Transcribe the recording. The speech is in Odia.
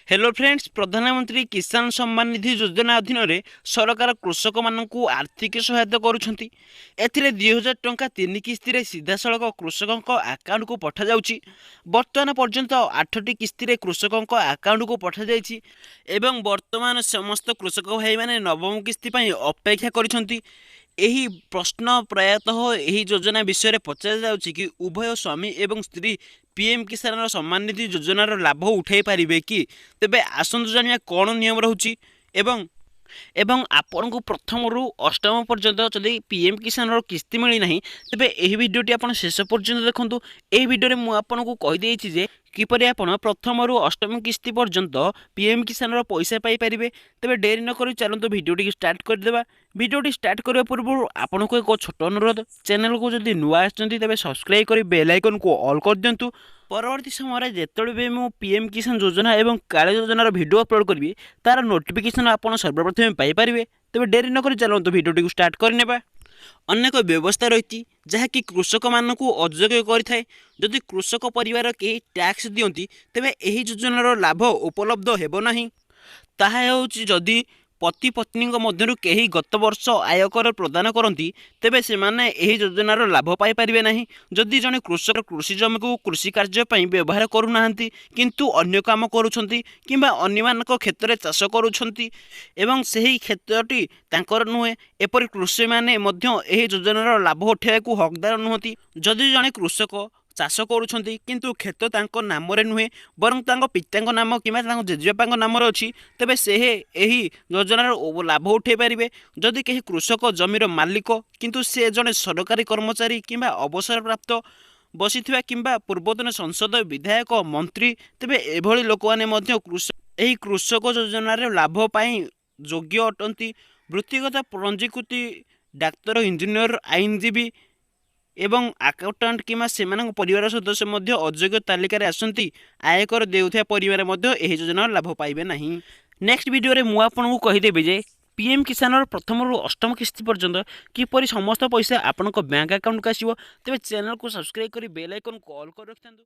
हेलो फ्रेंड्स, प्रधानमंत्री किसान सम्मान निधि योजना अधीन रे सरकार कृषक मानकु आर्थिक सहायता करुछंती। एथिरे 2000 टंका 3 किस्ती रे सीधा सड़क कृषकक अकाउंट को पठा जाउची। वर्तमान पर्यंत 8टी किस्ती रे कृषकक अकाउंट को पठा जाइछि एवं वर्तमान समस्त कृषक भाई माने नवम किस्ती पई अपेक्षा करिसंती। ଏହି ପ୍ରଶ୍ନ ପ୍ରାୟତଃ ଏହି ଯୋଜନା ବିଷୟରେ ପଚରାଯାଉଛି କି ଉଭୟ ସ୍ୱାମୀ ଏବଂ ସ୍ତ୍ରୀ ପିଏମ୍ କିଷାନର ସମ୍ମାନ ନିଧି ଯୋଜନାର ଲାଭ ଉଠାଇ ପାରିବେ କି? ତେବେ ଆସନ୍ତୁ ଜାଣିବା କ'ଣ ନିୟମ ରହୁଛି ଏବଂ ଆପଣଙ୍କୁ ପ୍ରଥମରୁ ଅଷ୍ଟମ ପର୍ଯ୍ୟନ୍ତ ଯଦି ପିଏମ୍ କିଷାନର କିସ୍ତି ମିଳିନାହିଁ ତେବେ ଏହି ଭିଡ଼ିଓଟି ଆପଣ ଶେଷ ପର୍ଯ୍ୟନ୍ତ ଦେଖନ୍ତୁ। ଏହି ଭିଡ଼ିଓରେ ମୁଁ ଆପଣଙ୍କୁ କହିଦେଇଛି ଯେ କିପରି ଆପଣ ପ୍ରଥମରୁ ଅଷ୍ଟମ କିସ୍ତି ପର୍ଯ୍ୟନ୍ତ ପିଏମ୍ କିଷାନର ପଇସା ପାଇପାରିବେ। ତେବେ ଡେରି ନକରି ଚାଲନ୍ତୁ ଭିଡ଼ିଓଟି ଷ୍ଟାର୍ଟ କରିଦେବା। ଭିଡ଼ିଓଟି ଷ୍ଟାର୍ଟ କରିବା ପୂର୍ବରୁ ଆପଣଙ୍କୁ ଏକ ଛୋଟ ଅନୁରୋଧ, ଚ୍ୟାନେଲକୁ ଯଦି ନୂଆ ଆସିଛନ୍ତି ତେବେ ସବସ୍କ୍ରାଇବ୍ କରି ବେଲ୍ ଆଇକନ୍କୁ ଅଲ୍ କରିଦିଅନ୍ତୁ। ପରବର୍ତ୍ତୀ ସମୟରେ ଯେତେବେଳେ ବି ମୁଁ ପିଏମ୍ କିଷାନ ଯୋଜନା ଏବଂ କାଳିଆ ଯୋଜନାର ଭିଡ଼ିଓ ଅପଲୋଡ଼ କରିବି ତାର ନୋଟିଫିକେସନ୍ ଆପଣ ସର୍ବପ୍ରଥମେ ପାଇପାରିବେ। ତେବେ ଡେରି ନକରି ଚାଲନ୍ତୁ ଭିଡ଼ିଓଟିକୁ ଷ୍ଟାର୍ଟ କରିନେବା। ଅନେକ ବ୍ୟବସ୍ଥା ରହିଛି ଯାହାକି କୃଷକମାନଙ୍କୁ ଅଯୋଗ୍ୟ କରିଥାଏ। ଯଦି କୃଷକ ପରିବାର କେହି ଟ୍ୟାକ୍ସ ଦିଅନ୍ତି ତେବେ ଏହି ଯୋଜନାର ଲାଭ ଉପଲବ୍ଧ ହେବ ନାହିଁ। ତାହା ହେଉଛି ଯଦି ପତି ପତ୍ନୀଙ୍କ ମଧ୍ୟରୁ କେହି ଗତ ବର୍ଷ ଆୟକର ପ୍ରଦାନ କରନ୍ତି ତେବେ ସେମାନେ ଏହି ଯୋଜନାର ଲାଭ ପାଇପାରିବେ ନାହିଁ। ଯଦି ଜଣେ କୃଷକ କୃଷି ଜମିକୁ କୃଷି କାର୍ଯ୍ୟ ପାଇଁ ବ୍ୟବହାର କରୁନାହାନ୍ତି କିନ୍ତୁ ଅନ୍ୟ କାମ କରୁଛନ୍ତି କିମ୍ବା ଅନ୍ୟମାନଙ୍କ କ୍ଷେତ୍ରରେ ଚାଷ କରୁଛନ୍ତି ଏବଂ ସେହି କ୍ଷେତ୍ରଟି ତାଙ୍କର ନୁହେଁ, ଏପରି କୃଷିମାନେ ମଧ୍ୟ ଏହି ଯୋଜନାର ଲାଭ ଉଠାଇବାକୁ ହକଦାର ନୁହନ୍ତି। ଯଦି ଜଣେ କୃଷକ ଚାଷ କରୁଛନ୍ତି କିନ୍ତୁ କ୍ଷେତ ତାଙ୍କ ନାମରେ ନୁହେଁ ବରଂ ତାଙ୍କ ପିତାଙ୍କ ନାମ କିମ୍ବା ତାଙ୍କ ଜେଜେବାପାଙ୍କ ନାମରେ ଅଛି ତେବେ ସେ ଏହି ଯୋଜନାର ଲାଭ ଉଠାଇ ପାରିବେ। ଯଦି କେହି କୃଷକ ଜମିର ମାଲିକ କିନ୍ତୁ ସେ ଜଣେ ସରକାରୀ କର୍ମଚାରୀ କିମ୍ବା ଅବସରପ୍ରାପ୍ତ ବସିଥିବା କିମ୍ବା ପୂର୍ବତନ ସଂସଦ ବିଧାୟକ ମନ୍ତ୍ରୀ ତେବେ ଏଭଳି ଲୋକମାନେ ମଧ୍ୟ ଏହି କୃଷକ ଯୋଜନାର ଲାଭ ପାଇଁ ଯୋଗ୍ୟ ଅଟନ୍ତି। ବୃତ୍ତିଗତ ପଞ୍ଜୀକୃତି ଡାକ୍ତର, ଇଞ୍ଜିନିୟର, ଆଇନଜୀବୀ ଏବଂ ଆକାଉଣ୍ଟାଣ୍ଟ କିମ୍ବା ସେମାନଙ୍କ ପରିବାର ସଦସ୍ୟ ମଧ୍ୟ ଅଯୋଗ୍ୟ ତାଲିକାରେ ଆସନ୍ତି। ଆୟକର ଦେଉଥିବା ପରିବାର ମଧ୍ୟ ଏହି ଯୋଜନାର ଲାଭ ପାଇବେ ନାହିଁ। ନେକ୍ସଟ ଭିଡ଼ିଓରେ ମୁଁ ଆପଣଙ୍କୁ କହିଦେବି ଯେ ପିଏମ୍ କିଷାନର ପ୍ରଥମରୁ ଅଷ୍ଟମ କିସ୍ତି ପର୍ଯ୍ୟନ୍ତ କିପରି ସମସ୍ତ ପଇସା ଆପଣଙ୍କ ବ୍ୟାଙ୍କ ଆକାଉଣ୍ଟକୁ ଆସିବ। ତେବେ ଚ୍ୟାନେଲକୁ ସବସ୍କ୍ରାଇବ୍ କରି ବେଲ୍ ଆଇକନ୍କୁ ଅଲ୍ କରି ରଖିଥାନ୍ତୁ।